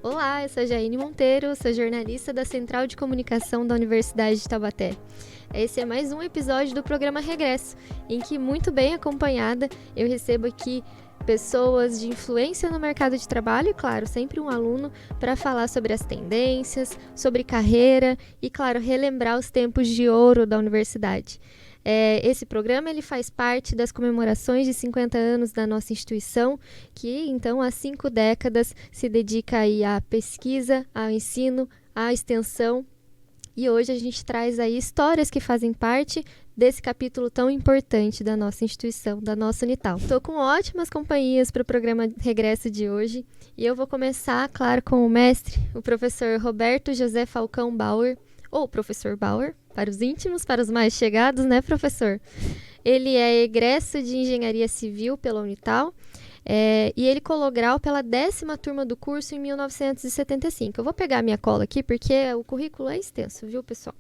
Olá, eu sou a Jaine Monteiro, sou jornalista da Central de Comunicação da Universidade de Taubaté. Esse é mais um episódio do programa Regresso, em que, muito bem acompanhada, eu recebo aqui pessoas de influência no mercado de trabalho e, claro, sempre um aluno para falar sobre as tendências, sobre carreira e, claro, relembrar os tempos de ouro da universidade. Esse programa ele faz parte das comemorações de 50 anos da nossa instituição, que então há 5 décadas se dedica aí à pesquisa, ao ensino, à extensão. E hoje a gente traz aí histórias que fazem parte desse capítulo tão importante da nossa instituição, da nossa Unital. Estou com ótimas companhias para o programa Regresso de hoje e eu vou começar, claro, com o mestre, o professor Roberto José Falcão Bauer, ou professor Bauer, para os íntimos, para os mais chegados, né, professor? Ele é egresso de Engenharia Civil pela Unital e ele colou grau pela 10ª turma do curso em 1975. Eu vou pegar a minha cola aqui porque o currículo é extenso, viu, pessoal?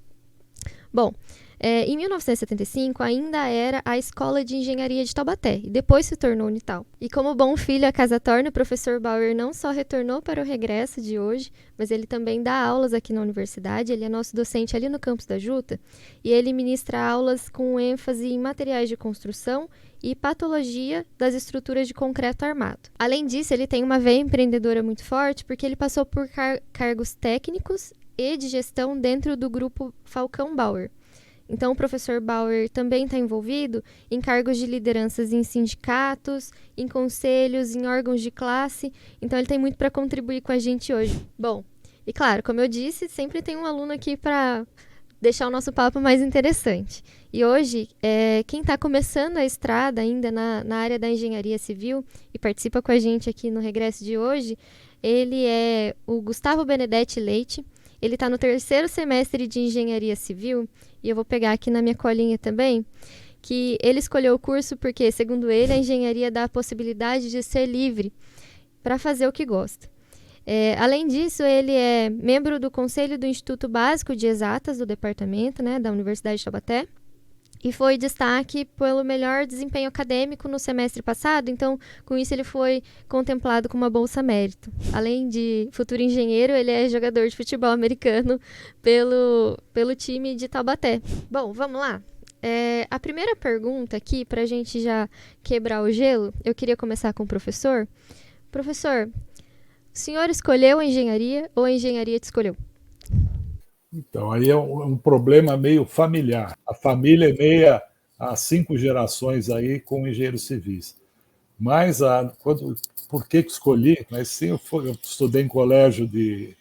Bom, em 1975 ainda era a Escola de Engenharia de Taubaté e depois se tornou Unital. E como bom filho a casa torna, o professor Bauer não só retornou para o regresso de hoje, mas ele também dá aulas aqui na universidade. Ele é nosso docente ali no campus da Juta e ele ministra aulas com ênfase em materiais de construção e patologia das estruturas de concreto armado. Além disso, ele tem uma veia empreendedora muito forte porque ele passou por cargos técnicos e de gestão dentro do grupo Falcão Bauer. Então, o professor Bauer também está envolvido em cargos de lideranças em sindicatos, em conselhos, em órgãos de classe. Então, ele tem muito para contribuir com a gente hoje. Bom, e claro, como eu disse, sempre tem um aluno aqui para deixar o nosso papo mais interessante. E hoje, quem está começando a estrada ainda na área da engenharia civil e participa com a gente aqui no regresso de hoje, ele é o Gustavo Benedetti Leite. Ele está no 3º semestre de Engenharia Civil, e eu vou pegar aqui na minha colinha também, que ele escolheu o curso porque, segundo ele, a engenharia dá a possibilidade de ser livre para fazer o que gosta. Além disso, ele é membro do Conselho do Instituto Básico de Exatas do Departamento, da Universidade de Taubaté, e foi destaque pelo melhor desempenho acadêmico no semestre passado, então, com isso, ele foi contemplado com uma bolsa mérito. Além de futuro engenheiro, ele é jogador de futebol americano pelo time de Taubaté. Bom, vamos lá? A primeira pergunta aqui, para a gente já quebrar o gelo, eu queria começar com o professor. Professor, o senhor escolheu a engenharia ou a engenharia te escolheu? Então, aí é um problema meio familiar. A família é meia há 5 gerações aí com engenheiros civis. Mas, por que escolhi? Mas sim, eu estudei em colégio de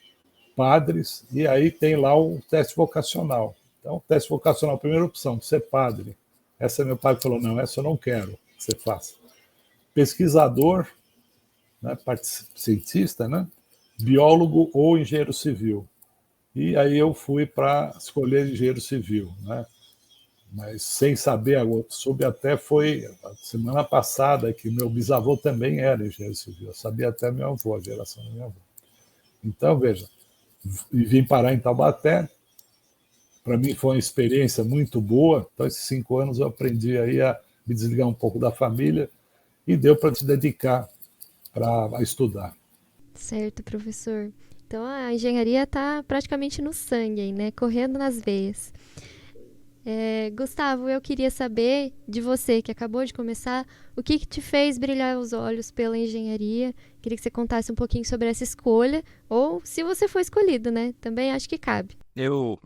padres e aí tem lá o teste vocacional. Então, o teste vocacional, primeira opção, ser padre. Essa meu pai falou, não, essa eu não quero que você faça. Pesquisador, né, cientista, né, biólogo ou engenheiro civil. E aí eu fui para escolher engenheiro civil, né? Mas sem saber, soube até foi a semana passada que meu bisavô também era engenheiro civil. Eu sabia até meu avô, a geração da minha avó. Então, veja, vim parar em Taubaté. Para mim foi uma experiência muito boa. Então, esses 5 anos eu aprendi aí a me desligar um pouco da família e deu para se dedicar para estudar. Certo, professor. Então, a engenharia está praticamente no sangue aí, né? Correndo nas veias. Gustavo, eu queria saber de você, que acabou de começar, o que te fez brilhar os olhos pela engenharia? Queria que você contasse um pouquinho sobre essa escolha, ou se você foi escolhido, né? Também acho que cabe. Eu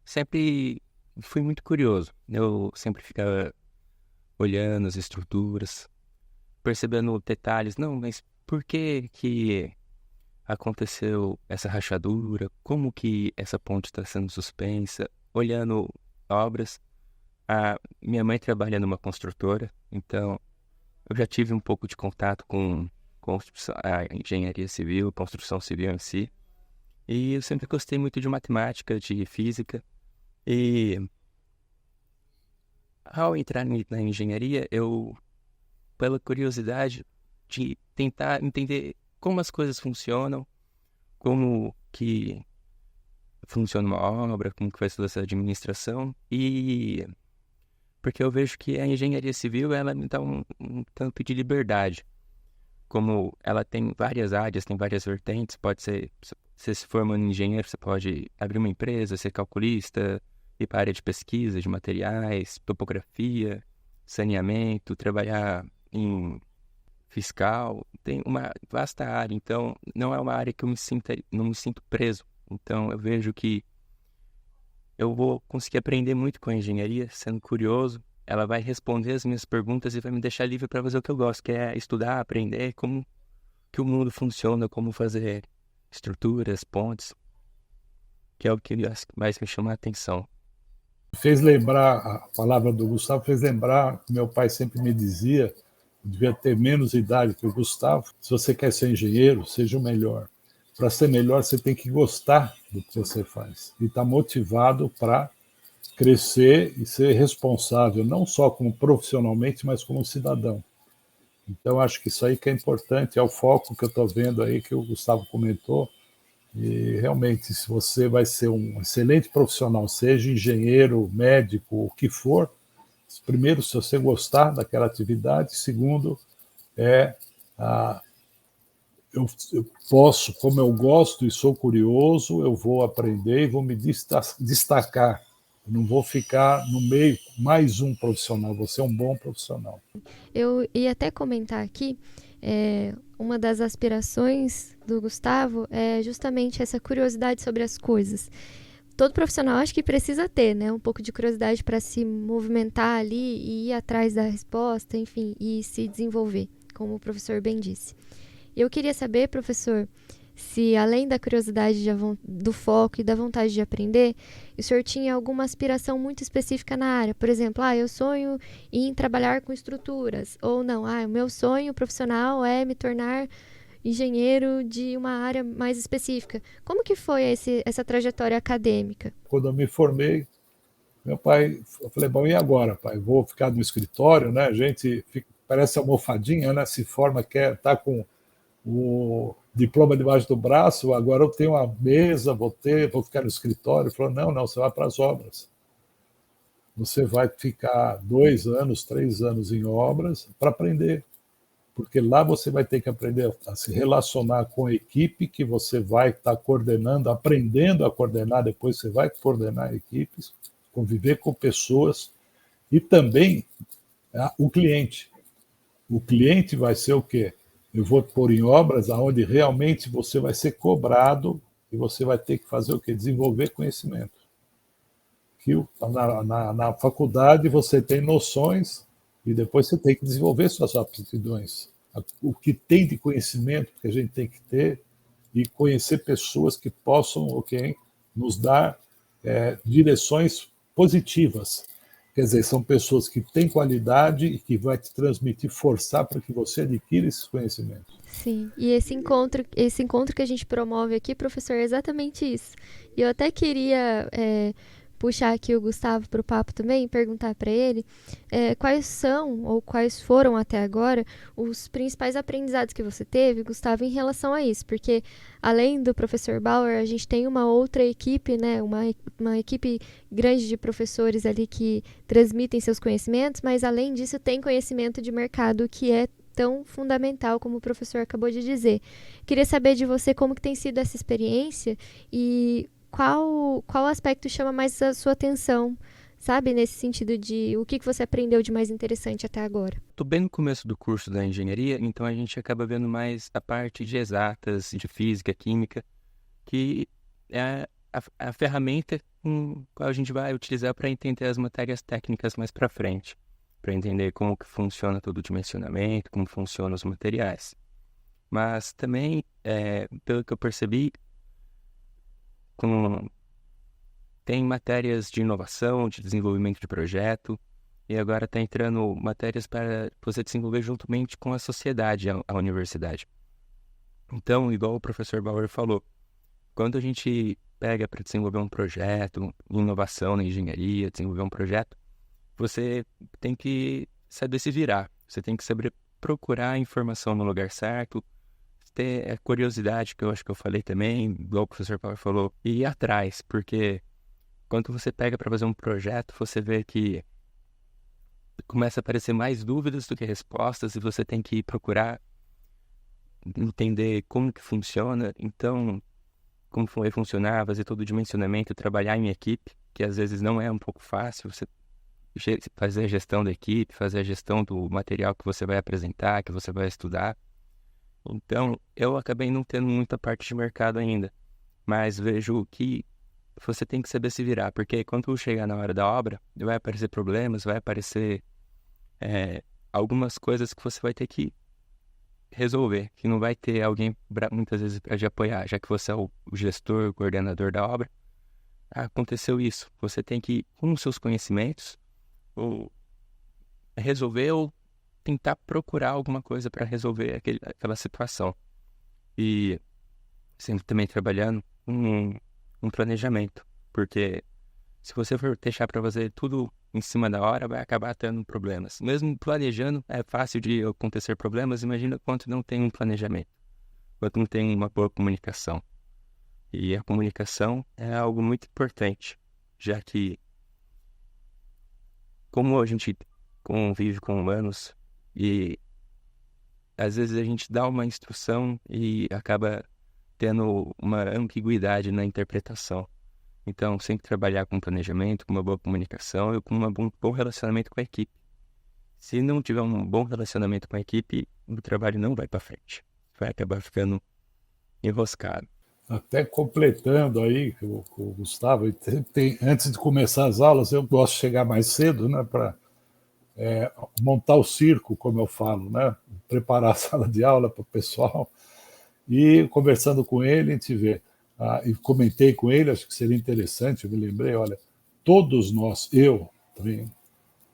sempre fui muito curioso. Eu sempre ficava olhando as estruturas, percebendo detalhes. Não, mas por que aconteceu essa rachadura? Como que essa ponte está sendo suspensa? Olhando obras. A minha mãe trabalha numa construtora, então eu já tive um pouco de contato com a engenharia civil, construção civil em si. E eu sempre gostei muito de matemática, de física. E ao entrar na engenharia, eu, pela curiosidade de tentar entender como as coisas funcionam, como que funciona uma obra, como que faz toda essa administração, e porque eu vejo que a engenharia civil ela me dá um tanto de liberdade. como ela tem várias áreas, tem várias vertentes, pode ser, você se formando em engenheiro, você pode abrir uma empresa, ser calculista, ir para a área de pesquisa, de materiais, topografia, saneamento, trabalhar em fiscal, tem uma vasta área, então não é uma área que não me sinto preso. Então eu vejo que eu vou conseguir aprender muito com a engenharia, sendo curioso. Ela vai responder as minhas perguntas e vai me deixar livre para fazer o que eu gosto, que é estudar, aprender como que o mundo funciona, como fazer estruturas, pontes, que é o que mais me chama a atenção. Fez lembrar, a palavra do Gustavo fez lembrar que meu pai sempre me dizia, eu devia ter menos idade que o Gustavo, se você quer ser engenheiro, seja o melhor. Para ser melhor, você tem que gostar do que você faz e estar motivado para crescer e ser responsável, não só como profissionalmente, mas como cidadão. Então, acho que isso aí que é importante, é o foco que eu estou vendo aí, que o Gustavo comentou. E realmente, se você vai ser um excelente profissional, seja engenheiro, médico, o que for, primeiro, se você gostar daquela atividade, segundo, eu posso, como eu gosto e sou curioso, eu vou aprender e vou me destacar. Eu não vou ficar no meio, mais um profissional, vou ser um bom profissional. Eu ia até comentar aqui, uma das aspirações do Gustavo é justamente essa curiosidade sobre as coisas. Todo profissional acho que precisa ter, né, um pouco de curiosidade para se movimentar ali e ir atrás da resposta, enfim, e se desenvolver, como o professor bem disse. Eu queria saber, professor, se além da curiosidade do foco e da vontade de aprender, o senhor tinha alguma aspiração muito específica na área. Por exemplo, eu sonho em trabalhar com estruturas. Ou não, o meu sonho profissional é me tornar engenheiro de uma área mais específica. Como que foi essa trajetória acadêmica? Quando eu me formei, meu pai, eu falei, bom, e agora, pai? Vou ficar no escritório, né? A gente parece almofadinha, né? Se forma, tá com o diploma debaixo do braço, agora eu tenho uma mesa, vou ficar no escritório. Ele falou, não, você vai para as obras. Você vai ficar 2 anos, 3 anos em obras para aprender, porque lá você vai ter que aprender a se relacionar com a equipe que você vai estar coordenando, aprendendo a coordenar, depois você vai coordenar equipes, conviver com pessoas e também o cliente. O cliente vai ser o quê? Eu vou pôr em obras onde realmente você vai ser cobrado e você vai ter que fazer o quê? Desenvolver conhecimento. Que na faculdade você tem noções e depois você tem que desenvolver suas aptidões. O que tem de conhecimento que a gente tem que ter e conhecer pessoas que possam nos dar direções positivas. Quer dizer, são pessoas que têm qualidade e que vai te transmitir, forçar para que você adquira esses conhecimentos. Sim, e esse encontro que a gente promove aqui, professor, é exatamente isso. E eu até queria puxar aqui o Gustavo para o papo também e perguntar para ele quais são ou quais foram até agora os principais aprendizados que você teve, Gustavo, em relação a isso, porque além do professor Bauer, a gente tem uma outra equipe, né, uma equipe grande de professores ali que transmitem seus conhecimentos, mas além disso tem conhecimento de mercado que é tão fundamental, como o professor acabou de dizer. Queria saber de você como que tem sido essa experiência e qual aspecto chama mais a sua atenção, sabe? Nesse sentido de o que você aprendeu de mais interessante até agora. Estou bem no começo do curso da engenharia, então a gente acaba vendo mais a parte de exatas, de física, química, que é a ferramenta com a qual a gente vai utilizar para entender as matérias técnicas mais para frente, para entender como que funciona todo o dimensionamento, como funcionam os materiais. Mas também, pelo que eu percebi, tem matérias de inovação, de desenvolvimento de projeto, e agora está entrando matérias para você desenvolver juntamente com a sociedade, a universidade. Então, igual o professor Bauer falou, quando a gente pega para desenvolver um projeto, inovação na engenharia, desenvolver um projeto, você tem que saber se virar, você tem que saber procurar a informação no lugar certo, ter a curiosidade, que eu acho que eu falei também, igual o professor Paulo falou, e ir atrás, porque quando você pega para fazer um projeto, você vê que começa a aparecer mais dúvidas do que respostas e você tem que procurar entender como que funciona, então como vai funcionar, fazer todo o dimensionamento, trabalhar em equipe, que às vezes não é um pouco fácil, você fazer a gestão da equipe, fazer a gestão do material que você vai apresentar, que você vai estudar. Então, eu acabei não tendo muita parte de mercado ainda, mas vejo que você tem que saber se virar, porque quando chegar na hora da obra, vai aparecer problemas, vai aparecer algumas coisas que você vai ter que resolver, que não vai ter alguém muitas vezes para te apoiar, já que você é o gestor, o coordenador da obra. Aconteceu isso, você tem que, com os seus conhecimentos, ou resolver ou tentar procurar alguma coisa para resolver aquela situação. E sempre também trabalhando um planejamento, porque se você for deixar para fazer tudo em cima da hora, vai acabar tendo problemas. Mesmo planejando, é fácil de acontecer problemas, imagina quanto não tem um planejamento, quanto não tem uma boa comunicação. E a comunicação é algo muito importante, já que como a gente convive com humanos e às vezes a gente dá uma instrução e acaba tendo uma ambiguidade na interpretação. Então, sempre trabalhar com planejamento, com uma boa comunicação e com um bom relacionamento com a equipe. Se não tiver um bom relacionamento com a equipe, o trabalho não vai para frente. Vai acabar ficando enroscado. Até completando aí, o Gustavo, antes de começar as aulas, eu gosto de chegar mais cedo, né, para montar o circo, como eu falo, né, preparar a sala de aula para o pessoal. E conversando com ele, a gente vê, e comentei com ele, acho que seria interessante, eu me lembrei, olha, todos nós, eu também,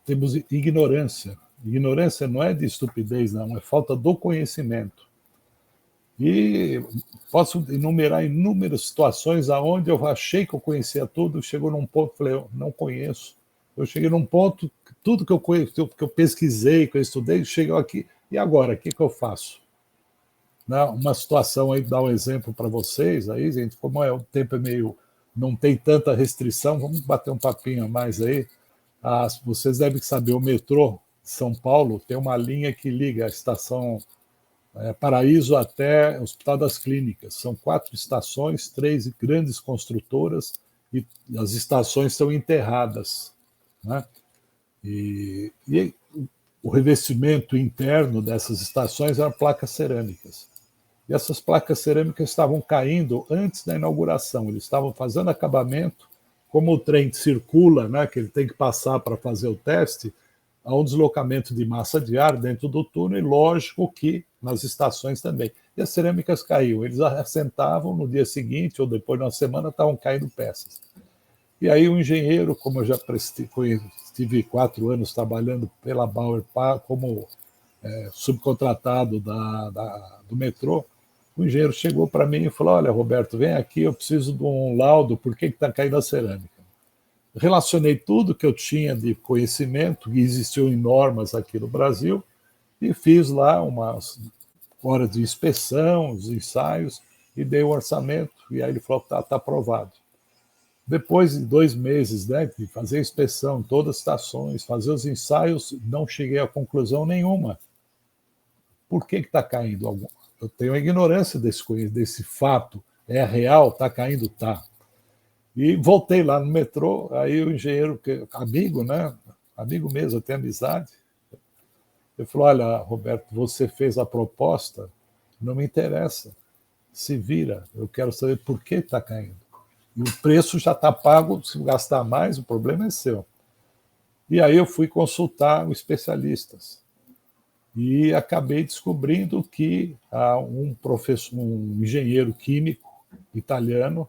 temos ignorância. Ignorância não é de estupidez, não, é falta do conhecimento. E posso enumerar inúmeras situações onde eu achei que eu conhecia tudo, chegou num ponto, falei, eu não conheço. Eu cheguei num ponto, tudo que eu conheço, que eu pesquisei, que eu estudei, chegou aqui, e agora, o que eu faço? Uma situação aí, dar um exemplo para vocês, aí, gente, como o tempo é meio, não tem tanta restrição, vamos bater um papinho a mais aí. Vocês devem saber, o metrô de São Paulo tem uma linha que liga a estação Paraíso até o Hospital das Clínicas. São 4 estações, 3 grandes construtoras, e as estações estão enterradas, né? E o revestimento interno dessas estações eram placas cerâmicas. E essas placas cerâmicas estavam caindo antes da inauguração. Eles estavam fazendo acabamento, como o trem circula, né, que ele tem que passar para fazer o teste, há um deslocamento de massa de ar dentro do túnel, e lógico que nas estações também. E as cerâmicas caíam. Eles assentavam no dia seguinte, ou depois de uma semana, estavam caindo peças. E aí o engenheiro, como eu já estive 4 anos trabalhando pela Bauer como subcontratado do metrô, o engenheiro chegou para mim e falou, olha, Roberto, vem aqui, eu preciso de um laudo, por que está caindo a cerâmica? Relacionei tudo que eu tinha de conhecimento, que existiam em normas aqui no Brasil, e fiz lá umas horas de inspeção, os ensaios, e dei o orçamento, e aí ele falou, tá aprovado. Depois de 2 meses, né, de fazer a inspeção em todas as estações, fazer os ensaios, não cheguei a conclusão nenhuma. Por que está caindo alguma? Eu tenho a ignorância desse fato. É real? Está caindo? Tá. E voltei lá no metrô, aí o engenheiro, amigo, né? Amigo mesmo, eu tenho amizade. Ele falou, olha, Roberto, você fez a proposta, não me interessa. Se vira, eu quero saber por que está caindo. E o preço já está pago, se gastar mais, o problema é seu. E aí eu fui consultar os especialistas. E acabei descobrindo que um engenheiro químico italiano,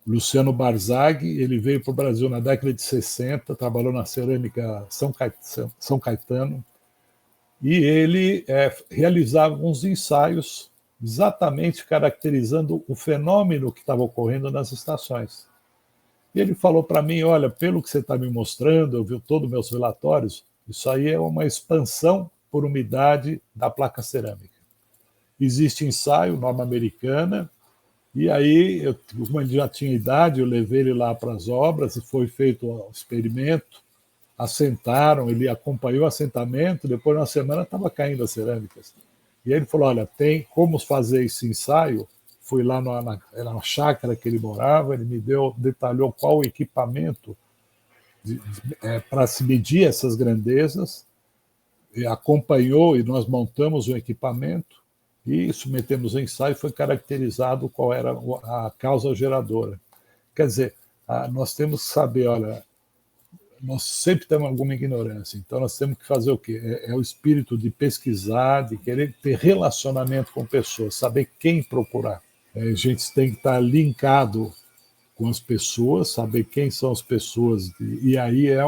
Luciano Barzaghi, ele veio para o Brasil na década de 60, trabalhou na cerâmica São Caetano, e ele realizava uns ensaios exatamente caracterizando o fenômeno que estava ocorrendo nas estações. E ele falou para mim, olha, pelo que você está me mostrando, eu vi todos os meus relatórios, isso aí é uma expansão por umidade da placa cerâmica. Existe ensaio, norma americana, e aí, como ele já tinha idade, eu levei ele lá para as obras, e foi feito o experimento, assentaram, ele acompanhou o assentamento, depois de uma semana estava caindo as cerâmicas. E aí ele falou, olha, tem como fazer esse ensaio? Fui lá na chácara que ele morava, ele me detalhou qual o equipamento para se medir essas grandezas, acompanhou e nós montamos o equipamento e submetemos o ensaio e foi caracterizado qual era a causa geradora. Quer dizer, nós temos que saber, olha, nós sempre temos alguma ignorância, então nós temos que fazer o quê? É o espírito de pesquisar, de querer ter relacionamento com pessoas, saber quem procurar. A gente tem que estar linkado com as pessoas, saber quem são as pessoas, e aí é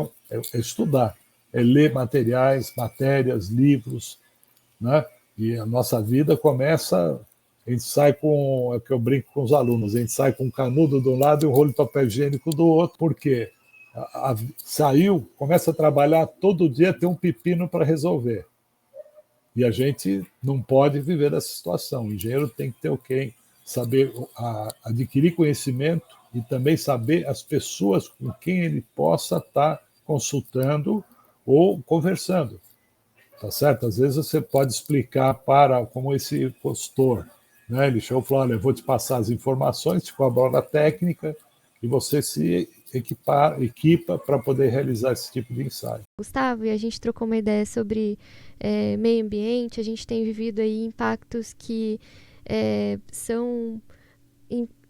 estudar, é ler materiais, matérias, livros, né? E a nossa vida começa, a gente sai com, é que eu brinco com os alunos, a gente sai com um canudo de um lado e um rolo de papel higiênico do outro, porque saiu, começa a trabalhar, todo dia tem um pepino para resolver. E a gente não pode viver dessa situação. O engenheiro tem que ter o quê? Saber adquirir conhecimento e também saber as pessoas com quem ele possa estar consultando ou conversando. Tá certo? Às vezes você pode explicar como esse consultor, né? Ele chegou e falou, olha, eu vou te passar as informações, te cobro a técnica e você se equipa para poder realizar esse tipo de ensaio. Gustavo, e a gente trocou uma ideia sobre meio ambiente, a gente tem vivido aí impactos que são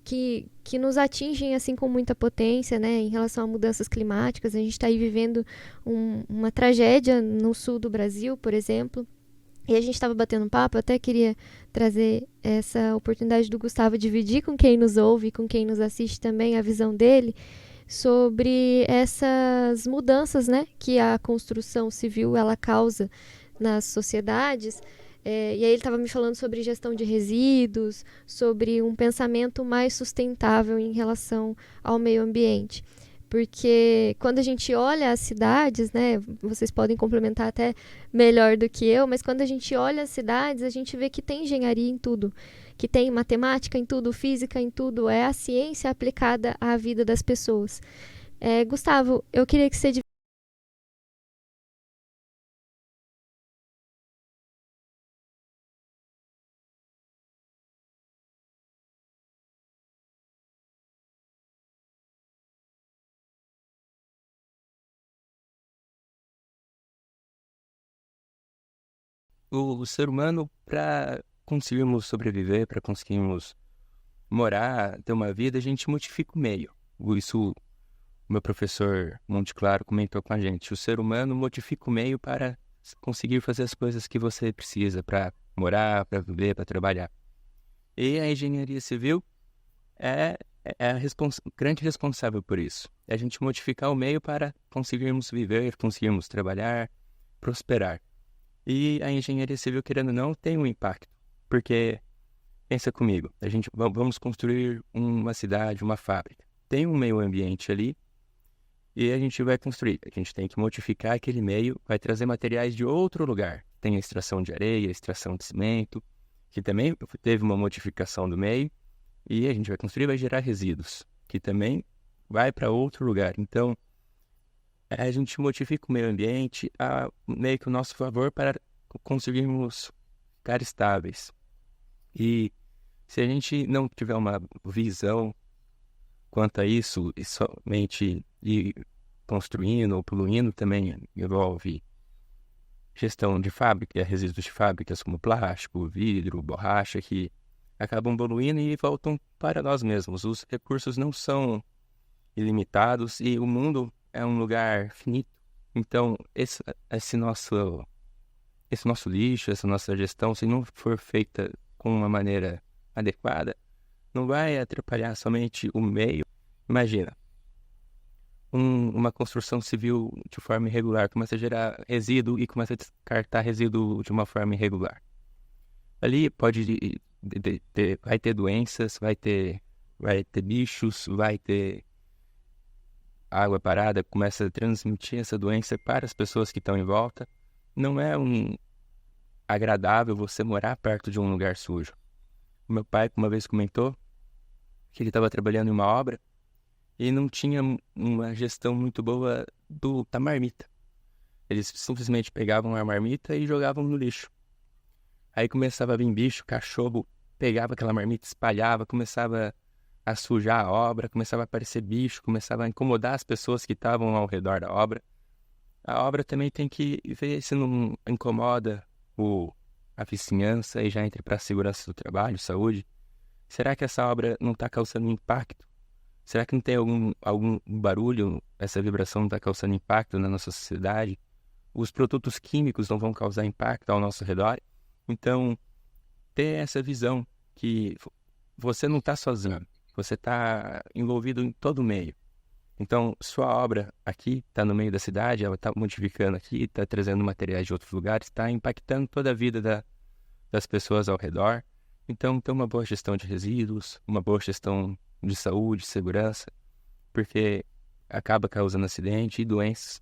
que nos atingem assim com muita potência, né, em relação a mudanças climáticas. A gente está aí vivendo uma tragédia no sul do Brasil, por exemplo, e a gente estava batendo um papo. Eu até queria trazer essa oportunidade do Gustavo dividir com quem nos ouve, com quem nos assiste também, a visão dele sobre essas mudanças, né, que a construção civil ela causa nas sociedades. E aí ele estava me falando sobre gestão de resíduos, sobre um pensamento mais sustentável em relação ao meio ambiente. Porque quando a gente olha as cidades, né, vocês podem complementar até melhor do que eu, mas quando a gente olha as cidades, a gente vê que tem engenharia em tudo, que tem matemática em tudo, física em tudo, é a ciência aplicada à vida das pessoas. Gustavo, eu queria que você... O ser humano, para conseguirmos sobreviver, para conseguirmos morar, ter uma vida, a gente modifica o meio. Isso o meu professor Monte Claro comentou com a gente. O ser humano modifica o meio para conseguir fazer as coisas que você precisa para morar, para viver, para trabalhar. E a engenharia civil é a grande responsável por isso. É a gente modificar o meio para conseguirmos viver, conseguirmos trabalhar, prosperar. E a engenharia civil, querendo ou não, tem um impacto. Porque, pensa comigo, vamos construir uma cidade, uma fábrica. Tem um meio ambiente ali e a gente vai construir. A gente tem que modificar aquele meio, vai trazer materiais de outro lugar. Tem a extração de areia, a extração de cimento, que também teve uma modificação do meio. E a gente vai construir, vai gerar resíduos, que também vai para outro lugar. Então, a gente modifica o meio ambiente a meio que o nosso favor para conseguirmos ficar estáveis. E se a gente não tiver uma visão quanto a isso, e somente ir construindo ou poluindo, também envolve gestão de fábrica, resíduos de fábricas como plástico, vidro, borracha, que acabam poluindo e voltam para nós mesmos. Os recursos não são ilimitados e o mundo é um lugar finito. Então, esse nosso lixo, essa nossa gestão, se não for feita com uma maneira adequada, não vai atrapalhar somente o meio. Imagina, uma construção civil de forma irregular começa a gerar resíduo e começa a descartar resíduo de uma forma irregular. Ali vai ter doenças, vai ter bichos, vai ter água parada, começa a transmitir essa doença para as pessoas que estão em volta. Não é agradável você morar perto de um lugar sujo. O meu pai uma vez comentou que ele estava trabalhando em uma obra e não tinha uma gestão muito boa da marmita. Eles simplesmente pegavam a marmita e jogavam no lixo. Aí começava a vir bicho, cachorro, pegava aquela marmita, espalhava, começava a sujar a obra, começava a aparecer bicho, começava a incomodar as pessoas que estavam ao redor da obra. A obra também tem que ver se não incomoda a vizinhança e já entra para a segurança do trabalho, saúde. Será que essa obra não está causando impacto? Será que não tem algum barulho, essa vibração não está causando impacto na nossa sociedade? Os produtos químicos não vão causar impacto ao nosso redor? Então, ter essa visão que você não está sozinho, você está envolvido em todo o meio. Então, sua obra aqui está no meio da cidade, ela está modificando aqui, está trazendo materiais de outros lugares, está impactando toda a vida das pessoas ao redor. Então, ter uma boa gestão de resíduos, uma boa gestão de saúde, segurança, porque acaba causando acidente e doenças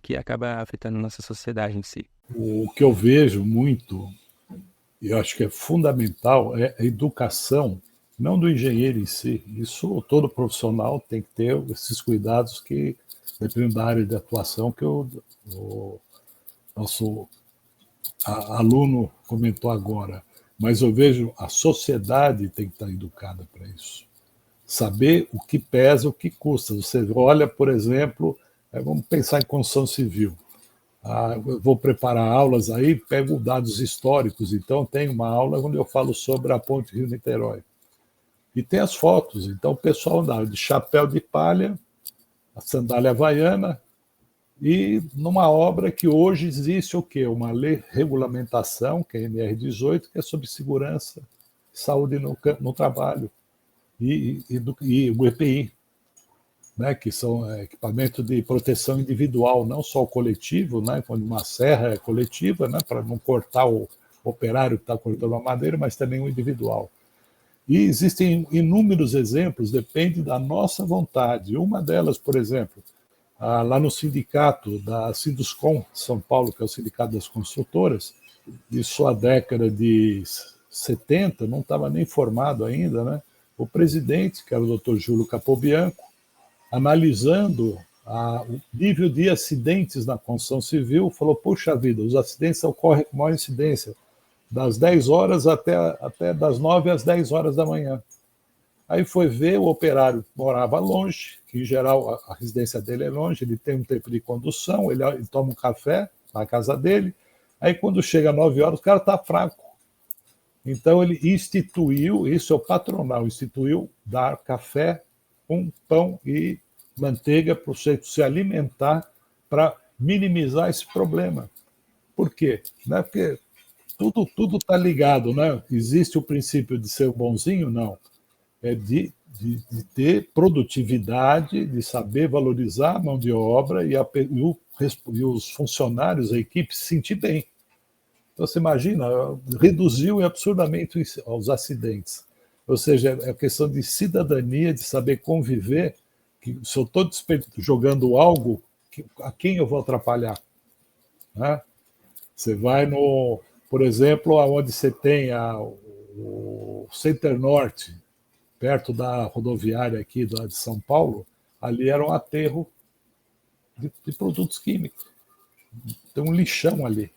que acaba afetando a nossa sociedade em si. O que eu vejo muito, e eu acho que é fundamental, é a educação, não do engenheiro em si. Isso todo profissional tem que ter esses cuidados que, dependendo da área de atuação, que o nosso aluno comentou agora. Mas eu vejo a sociedade tem que estar educada para isso. Saber o que pesa, o que custa. Você olha, por exemplo, vamos pensar em construção civil. Eu vou preparar aulas aí, pego dados históricos, então tem uma aula onde eu falo sobre a ponte Rio-Niterói. E tem as fotos, então o pessoal andava de chapéu de palha, a sandália havaiana, e numa obra que hoje existe o quê? Uma lei regulamentação, que é a NR18, que é sobre segurança e saúde no trabalho, e o EPI, né, que são equipamentos de proteção individual, não só o coletivo, né, quando uma serra é coletiva, né, para não cortar o operário que está cortando a madeira, mas também o individual. E existem inúmeros exemplos, depende da nossa vontade. Uma delas, por exemplo, lá no sindicato da Sinduscom, São Paulo, que é o sindicato das construtoras, de sua década de 70, não estava nem formado ainda, né? O presidente, que era o Dr. Júlio Capobianco, analisando o nível de acidentes na construção civil, falou, puxa vida, os acidentes ocorrem com maior incidência, das 10 horas até das 9 às 10 horas da manhã. Aí foi ver, o operário morava longe, que em geral a residência dele é longe, ele tem um tempo de condução, ele toma um café na casa dele, aí quando chega às 9 horas o cara está fraco. Então ele instituiu, isso é o patronal, instituiu dar café, pão e manteiga para o sujeito se alimentar para minimizar esse problema. Por quê? Não é porque tudo está ligado, né? Existe o princípio de ser bonzinho? Não. É de ter produtividade, de saber valorizar a mão de obra e os funcionários, a equipe, se sentir bem. Então, você imagina, reduziu absurdamente os acidentes. Ou seja, é questão de cidadania, de saber conviver, que se eu estou jogando algo, a quem eu vou atrapalhar? Né? Você vai por exemplo, onde você tem o Center Norte, perto da rodoviária aqui de São Paulo, ali era um aterro de produtos químicos. Tem um lixão ali.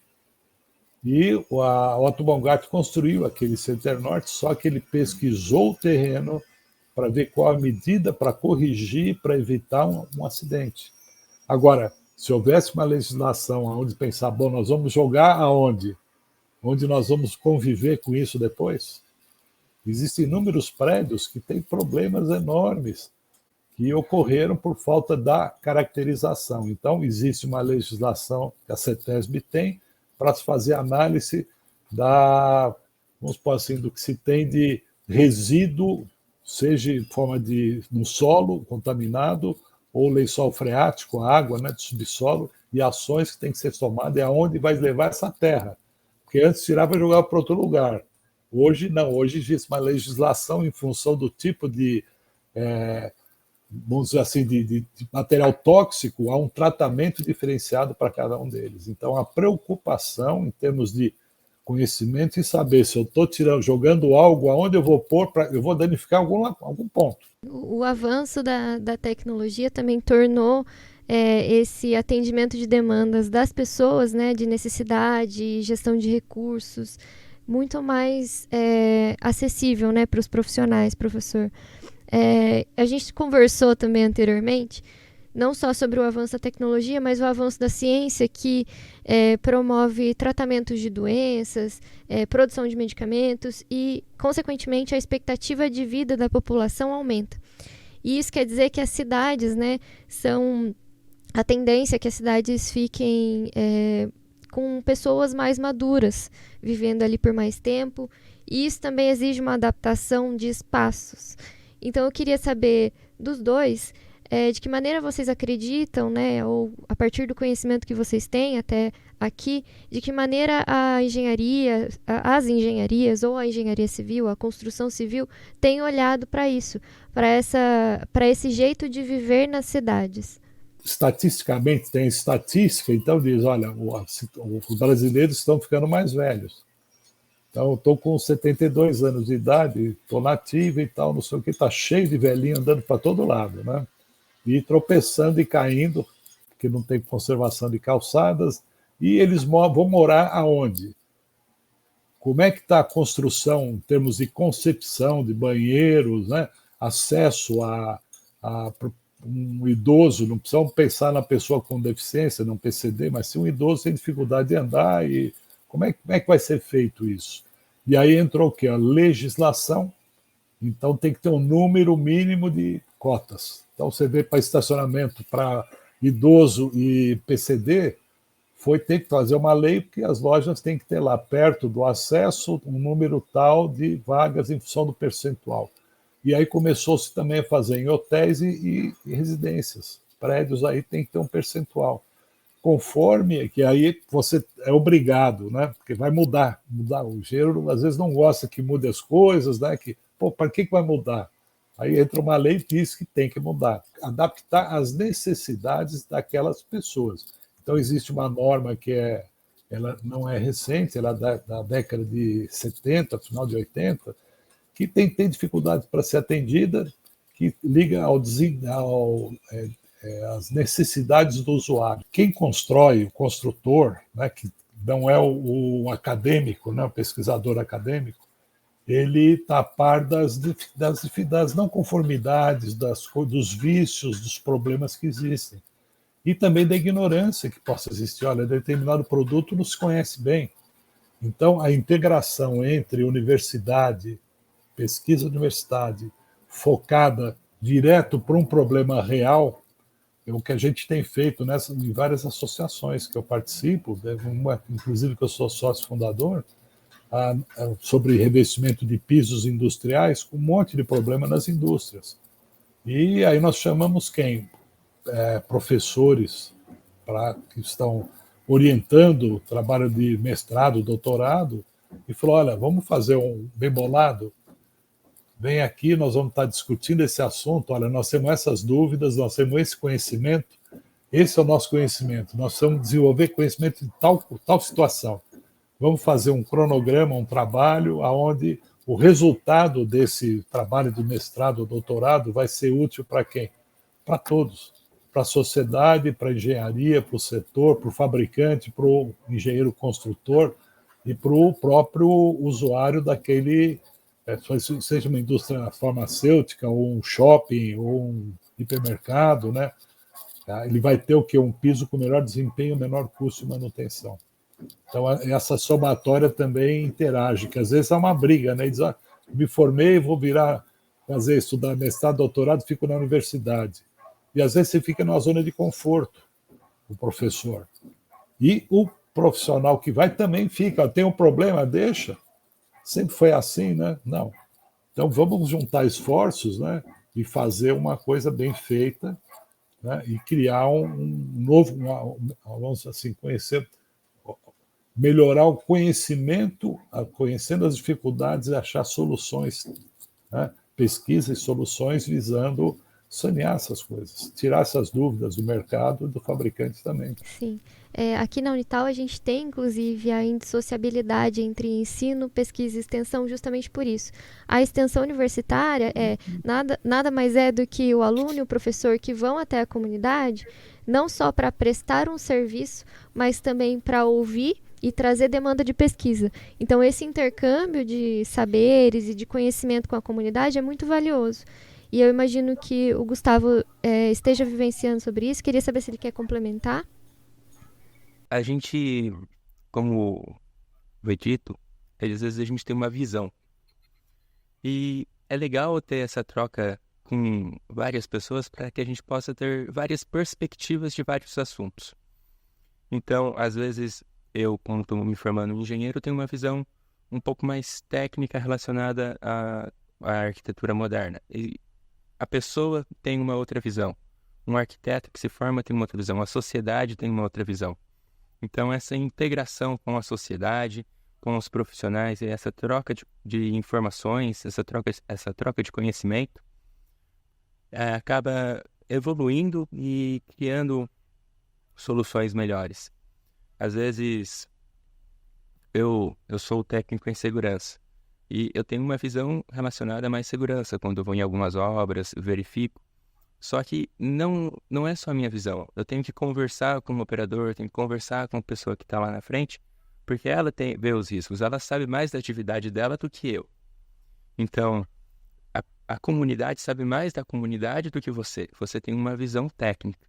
E o Otto Bongatti construiu aquele Center Norte, só que ele pesquisou o terreno para ver qual a medida para corrigir, para evitar um acidente. Agora, se houvesse uma legislação onde pensar, bom, nós vamos jogar aonde? Onde nós vamos conviver com isso depois? Existem inúmeros prédios que têm problemas enormes que ocorreram por falta da caracterização. Então, existe uma legislação que a CETESB tem para se fazer análise vamos supor assim, do que se tem de resíduo, seja em forma no solo contaminado ou lençol freático, água, né, de subsolo, e ações que têm que ser tomadas, é aonde vai levar essa terra. Porque antes tirava e jogava para outro lugar. Hoje não, hoje existe uma legislação em função do tipo de, vamos dizer assim, de material tóxico, há um tratamento diferenciado para cada um deles. Então, a preocupação em termos de conhecimento e saber se eu estou jogando algo, aonde eu vou pôr, eu vou danificar algum ponto. O avanço da tecnologia também tornou esse atendimento de demandas das pessoas, né, de necessidade, gestão de recursos, muito mais acessível, né, para os profissionais, professor. A gente conversou também anteriormente, não só sobre o avanço da tecnologia, mas o avanço da ciência que promove tratamentos de doenças, produção de medicamentos e, consequentemente, a expectativa de vida da população aumenta. E isso quer dizer que as cidades, né, a tendência é que as cidades fiquem com pessoas mais maduras, vivendo ali por mais tempo, e isso também exige uma adaptação de espaços. Então, eu queria saber dos dois, de que maneira vocês acreditam, né, ou a partir do conhecimento que vocês têm até aqui, de que maneira a engenharia, as engenharias ou a engenharia civil, a construção civil, tem olhado para isso, para esse jeito de viver nas cidades. Estatisticamente, tem estatística, então diz, olha, os brasileiros estão ficando mais velhos. Então, eu estou com 72 anos de idade, estou nativo e tal, não sei o que, está cheio de velhinho andando para todo lado, né? E tropeçando e caindo, porque não tem conservação de calçadas, e eles vão morar aonde? Como é que está a construção em termos de concepção de banheiros, né? Acesso a um idoso, não precisamos pensar na pessoa com deficiência, não PCD, mas se um idoso tem dificuldade de andar, e como é que vai ser feito isso? E aí entrou o quê? A legislação, então tem que ter um número mínimo de cotas. Então você vê para estacionamento para idoso e PCD, foi ter que fazer uma lei, porque as lojas têm que ter lá perto do acesso um número tal de vagas em função do percentual. E aí começou-se também a fazer em hotéis e residências. Prédios aí tem que ter um percentual. Conforme que aí você é obrigado, né? Porque vai mudar. O engenheiro às vezes não gosta que mude as coisas, né? Para que vai mudar? Aí entra uma lei que diz que tem que mudar, adaptar às necessidades daquelas pessoas. Então existe uma norma que ela não é recente, ela é da década de 70, final de 80, que tem dificuldade para ser atendida, que liga às necessidades do usuário. Quem constrói, o construtor, né, que não é o acadêmico, né, o pesquisador acadêmico, ele está a par das não conformidades, dos vícios, dos problemas que existem. E também da ignorância que possa existir. Olha, determinado produto não se conhece bem. Então, a integração entre universidade, pesquisa de universidade, focada direto para um problema real, é o que a gente tem feito em várias associações que eu participo, inclusive que eu sou sócio fundador, sobre revestimento de pisos industriais, com um monte de problema nas indústrias. E aí nós chamamos quem? Professores que estão orientando o trabalho de mestrado, doutorado, e falou, olha, vamos fazer um bem bolado? Vem aqui, nós vamos estar discutindo esse assunto, olha, nós temos essas dúvidas, nós temos esse conhecimento, esse é o nosso conhecimento, nós vamos desenvolver conhecimento de tal situação. Vamos fazer um cronograma, um trabalho onde o resultado desse trabalho de mestrado ou doutorado vai ser útil para quem? Para todos. Para a sociedade, para a engenharia, para o setor, para o fabricante, para o engenheiro construtor e para o próprio usuário daquele, seja uma indústria farmacêutica, ou um shopping, ou um hipermercado, né? Ele vai ter o quê? Um piso com melhor desempenho, menor custo de manutenção. Então, essa somatória também interage, que às vezes é uma briga, né? Diz, me formei, vou estudar mestrado, doutorado, fico na universidade. E às vezes você fica numa zona de conforto, o professor. E o profissional que vai também fica, tem um problema, deixa. Sempre foi assim, né? Não. Então, vamos juntar esforços, né? E fazer uma coisa bem feita, né? E criar um novo, vamos assim, melhorar o conhecimento, conhecendo as dificuldades e achar soluções, né? Pesquisa e soluções visando sanear essas coisas, tirar essas dúvidas do mercado e do fabricante também. Sim. Aqui na Unital a gente tem, inclusive, a indissociabilidade entre ensino, pesquisa e extensão justamente por isso. A extensão universitária nada mais é do que o aluno e o professor que vão até a comunidade, não só para prestar um serviço, mas também para ouvir e trazer demanda de pesquisa. Então, esse intercâmbio de saberes e de conhecimento com a comunidade é muito valioso. E eu imagino que o Gustavo esteja vivenciando sobre isso. Queria saber se ele quer complementar. A gente, como foi dito, às vezes a gente tem uma visão. E é legal ter essa troca com várias pessoas para que a gente possa ter várias perspectivas de vários assuntos. Então, às vezes, eu, quando estou me formando em engenheiro, tenho uma visão um pouco mais técnica relacionada à arquitetura moderna. E a pessoa tem uma outra visão. Um arquiteto que se forma tem uma outra visão. A sociedade tem uma outra visão. Então, essa integração com a sociedade, com os profissionais, e essa troca de informações, essa troca de conhecimento, acaba evoluindo e criando soluções melhores. Às vezes, eu sou técnico em segurança e eu tenho uma visão relacionada a mais segurança. Quando eu vou em algumas obras, verifico. Só que não é só a minha visão. Eu tenho que conversar com o operador, tenho que conversar com a pessoa que está lá na frente, porque ela vê os riscos, ela sabe mais da atividade dela do que eu. Então, a comunidade sabe mais da comunidade do que você. Você tem uma visão técnica.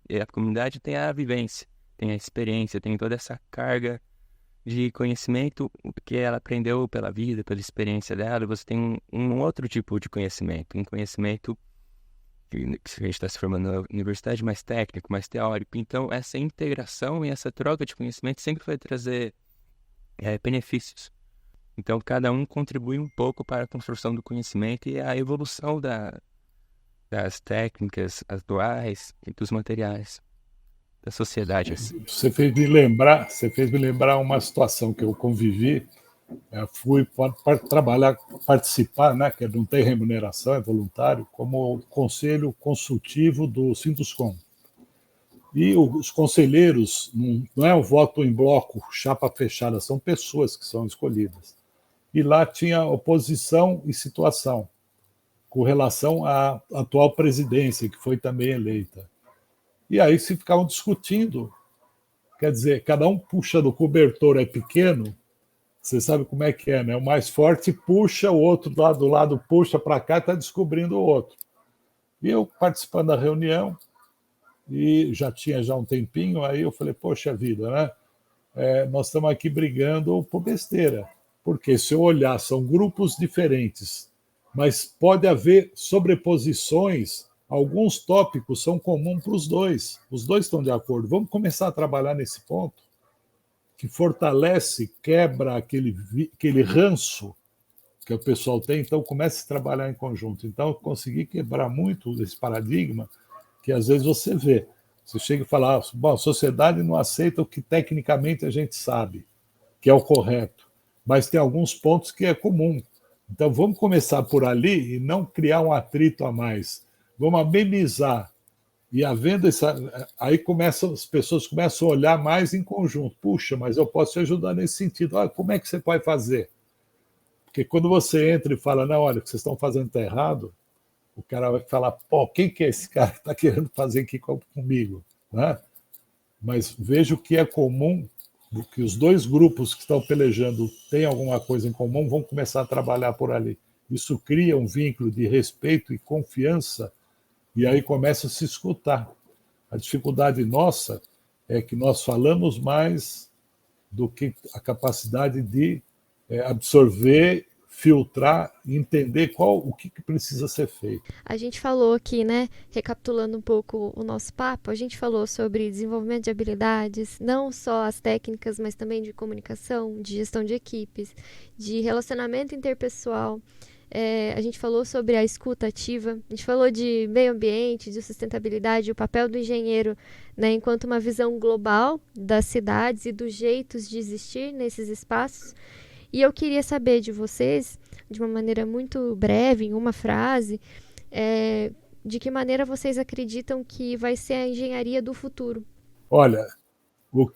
E a comunidade tem a vivência, tem a experiência, tem toda essa carga de conhecimento que ela aprendeu pela vida, pela experiência dela. E você tem um outro tipo de conhecimento, um conhecimento que a gente está se formando na universidade, mais técnico, mais teórico. Então, essa integração e essa troca de conhecimento sempre vai trazer benefícios. Então, cada um contribui um pouco para a construção do conhecimento e a evolução das técnicas atuais e dos materiais da sociedade. Você fez me lembrar uma situação que eu convivi. Fui para trabalhar, participar, né, que não tem remuneração, é voluntário, como conselho consultivo do Sinduscom. E os conselheiros, não é um voto em bloco, chapa fechada, são pessoas que são escolhidas. E lá tinha oposição e situação, com relação à atual presidência, que foi também eleita. E aí se ficavam discutindo, quer dizer, cada um puxa do cobertor, é pequeno. Você sabe como é que é, né? O mais forte puxa, o outro do lado puxa para cá e está descobrindo o outro. E eu participando da reunião, e já tinha um tempinho, aí eu falei, poxa vida, né? Nós estamos aqui brigando por besteira. Porque se eu olhar, são grupos diferentes, mas pode haver sobreposições, alguns tópicos são comuns para os dois estão de acordo. Vamos começar a trabalhar nesse ponto? Que fortalece, quebra aquele ranço que o pessoal tem, então começa a trabalhar em conjunto. Então, eu consegui quebrar muito esse paradigma que às vezes você vê. Você chega e fala, bom, a sociedade não aceita o que tecnicamente a gente sabe, que é o correto, mas tem alguns pontos que é comum. Então, vamos começar por ali e não criar um atrito a mais. Vamos amenizar. E havendo aí as pessoas começam a olhar mais em conjunto. Puxa, mas eu posso te ajudar nesse sentido. Como é que você pode fazer? Porque quando você entra e fala, não, olha, o que vocês estão fazendo está errado, o cara vai falar, pô, quem que é esse cara que está querendo fazer aqui comigo? Né? Mas veja o que é comum, que os dois grupos que estão pelejando têm alguma coisa em comum, vão começar a trabalhar por ali. Isso cria um vínculo de respeito e confiança. E aí começa a se escutar. A dificuldade nossa é que nós falamos mais do que a capacidade de absorver, filtrar e entender o que precisa ser feito. A gente falou aqui, né, recapitulando um pouco o nosso papo, a gente falou sobre desenvolvimento de habilidades, não só as técnicas, mas também de comunicação, de gestão de equipes, de relacionamento interpessoal. A gente falou sobre a escuta ativa, a gente falou de meio ambiente, de sustentabilidade, o papel do engenheiro, né, enquanto uma visão global das cidades e dos jeitos de existir nesses espaços. E eu queria saber de vocês, de uma maneira muito breve, em uma frase, De que maneira vocês acreditam que vai ser a engenharia do futuro? Olha, vamos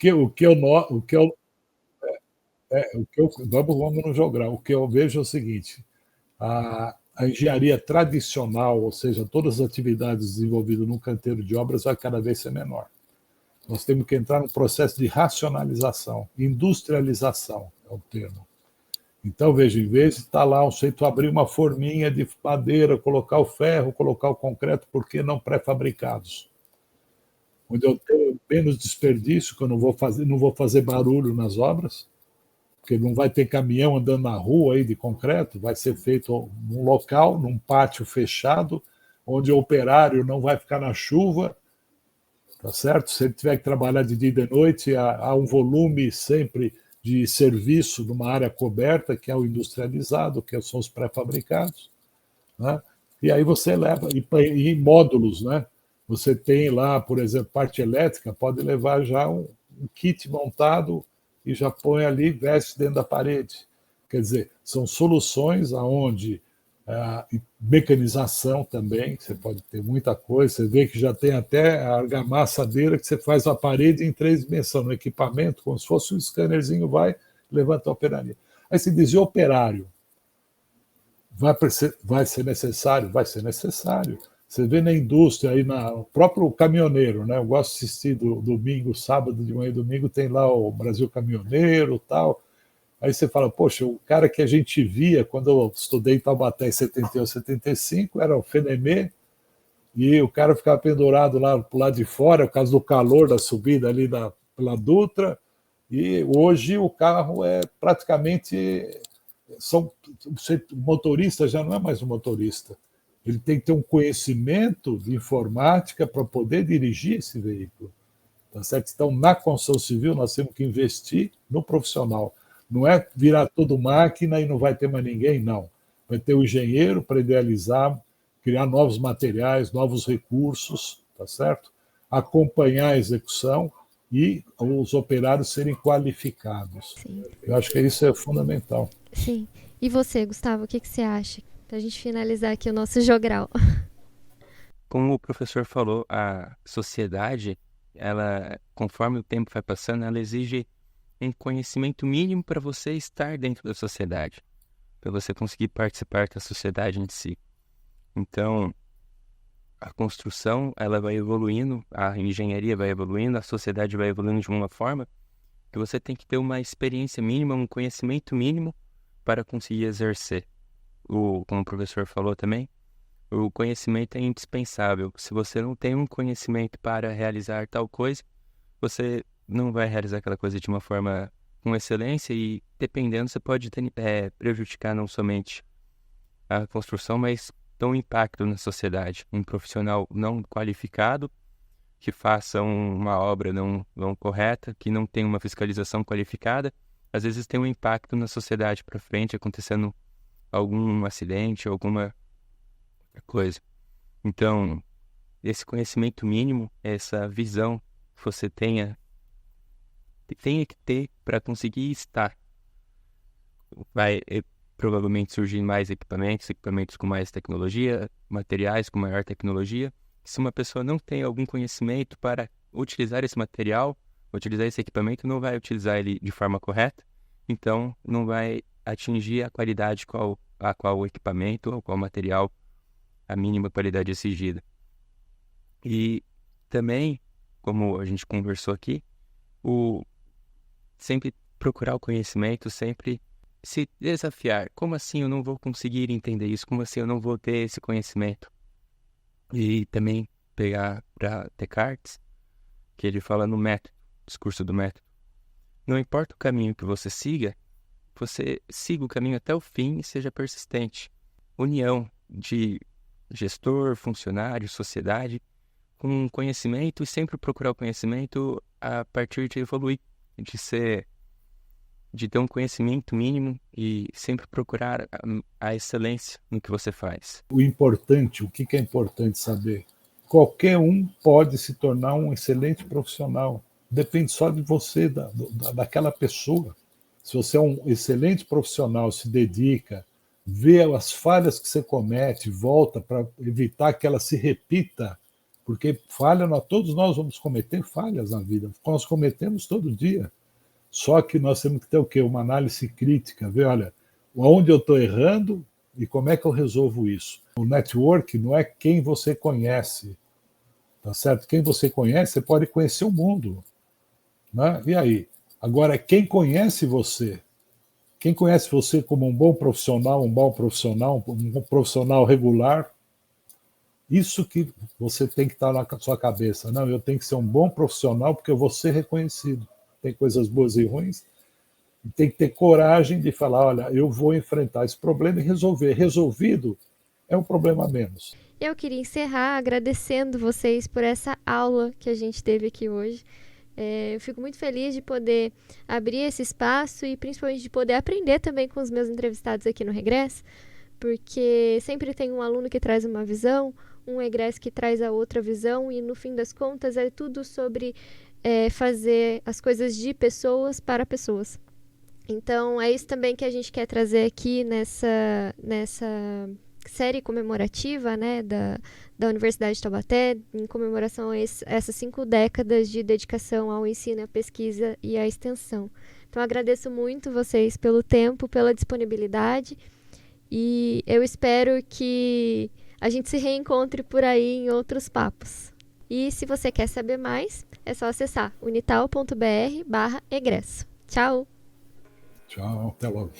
no jogral. O que eu vejo é o seguinte: a engenharia tradicional, ou seja, todas as atividades desenvolvidas num canteiro de obras, vai cada vez ser menor. Nós temos que entrar num processo de racionalização, industrialização é o termo. Então, veja, em vez de estar lá, tu abrir uma forminha de madeira, colocar o ferro, colocar o concreto, por que não pré-fabricados? Onde eu tenho menos desperdício, que eu não vou fazer barulho nas obras, porque não vai ter caminhão andando na rua aí de concreto, vai ser feito num local, num pátio fechado, onde o operário não vai ficar na chuva, tá certo? Se ele tiver que trabalhar de dia e de noite, há um volume sempre de serviço numa área coberta, que é o industrializado, que são os pré-fabricados, né? E aí você leva, e módulos, né? Você tem lá, por exemplo, parte elétrica, pode levar já um kit montado e já põe ali, veste dentro da parede. Quer dizer, são soluções aonde mecanização também, você pode ter muita coisa, você vê que já tem até a argamassadeira que você faz a parede em 3 dimensões, no equipamento, como se fosse um scannerzinho, levanta a operaria. Aí você diz, e operário? Vai ser necessário? Vai ser necessário. Você vê na indústria, aí o próprio caminhoneiro, né? Eu gosto de assistir domingo, sábado de manhã e domingo, tem lá o Brasil Caminhoneiro e tal. Aí você fala, poxa, o cara que a gente via quando eu estudei em Taubaté em 71, 75, era o Fenemê, e o cara ficava pendurado lá pro lado de fora, por causa do calor da subida ali pela Dutra, e hoje o carro é praticamente... o motorista já não é mais um motorista. Ele tem que ter um conhecimento de informática para poder dirigir esse veículo. Tá certo? Então, na construção civil, nós temos que investir no profissional. Não é virar tudo máquina e não vai ter mais ninguém, não. Vai ter o engenheiro para idealizar, criar novos materiais, novos recursos, tá certo? Acompanhar a execução e os operários serem qualificados. Sim. Eu acho que isso é fundamental. Sim. E você, Gustavo, o que você acha? Para a gente finalizar aqui o nosso jogral. Como o professor falou, a sociedade, ela, conforme o tempo vai passando, ela exige um conhecimento mínimo para você estar dentro da sociedade, para você conseguir participar da sociedade em si. Então, a construção, ela vai evoluindo, a engenharia vai evoluindo, a sociedade vai evoluindo de uma forma que você tem que ter uma experiência mínima, um conhecimento mínimo para conseguir exercer. Como o professor falou também, o conhecimento é indispensável. Se você não tem um conhecimento para realizar tal coisa, você não vai realizar aquela coisa de uma forma com excelência e, dependendo, você pode prejudicar não somente a construção, mas ter um impacto na sociedade. Um profissional não qualificado que faça uma obra não correta, que não tem uma fiscalização qualificada, às vezes tem um impacto na sociedade para frente, acontecendo algum acidente, alguma coisa. Então, esse conhecimento mínimo, essa visão que você tenha que ter para conseguir estar. Vai provavelmente surgir mais equipamentos com mais tecnologia, materiais com maior tecnologia. Se uma pessoa não tem algum conhecimento para utilizar esse material, utilizar esse equipamento, não vai utilizar ele de forma correta, então não vai atingir a qualidade a qual o equipamento ou qual o material, a mínima qualidade exigida. E também, como a gente conversou aqui, sempre procurar o conhecimento, sempre se desafiar. Como assim eu não vou conseguir entender isso? Como assim eu não vou ter esse conhecimento? E também pegar para Descartes, que ele fala no método, discurso do método. Não importa o caminho que você siga o caminho até o fim e seja persistente. União de gestor, funcionário, sociedade, com conhecimento e sempre procurar o conhecimento a partir de evoluir, de ter um conhecimento mínimo e sempre procurar a excelência no que você faz. O que é importante saber? Qualquer um pode se tornar um excelente profissional. Depende só de você, daquela pessoa. Se você é um excelente profissional, se dedica, vê as falhas que você comete, volta para evitar que ela se repita, porque todos nós vamos cometer falhas na vida, nós cometemos todo dia. Só que nós temos que ter o quê? Uma análise crítica, ver, olha, onde eu estou errando e como é que eu resolvo isso. O network não é quem você conhece, tá certo? Quem você conhece, você pode conhecer o mundo, né? E aí? Agora, quem conhece você? Quem conhece você como um bom profissional, um profissional regular, isso que você tem que estar na sua cabeça. Não, eu tenho que ser um bom profissional porque eu vou ser reconhecido. Tem coisas boas e ruins, e tem que ter coragem de falar, olha, eu vou enfrentar esse problema e resolver. Resolvido é um problema a menos. Eu queria encerrar agradecendo vocês por essa aula que a gente teve aqui hoje. Eu fico muito feliz de poder abrir esse espaço e principalmente de poder aprender também com os meus entrevistados aqui no Regresso, porque sempre tem um aluno que traz uma visão, um egresso que traz a outra visão e no fim das contas é tudo sobre fazer as coisas de pessoas para pessoas. Então é isso também que a gente quer trazer aqui nessa série comemorativa, né, da Universidade de Taubaté, em comemoração a essas 5 décadas de dedicação ao ensino, à pesquisa e à extensão. Então, agradeço muito vocês pelo tempo, pela disponibilidade e eu espero que a gente se reencontre por aí em outros papos. E se você quer saber mais, é só acessar unital.br/egresso. Tchau! Tchau, até logo.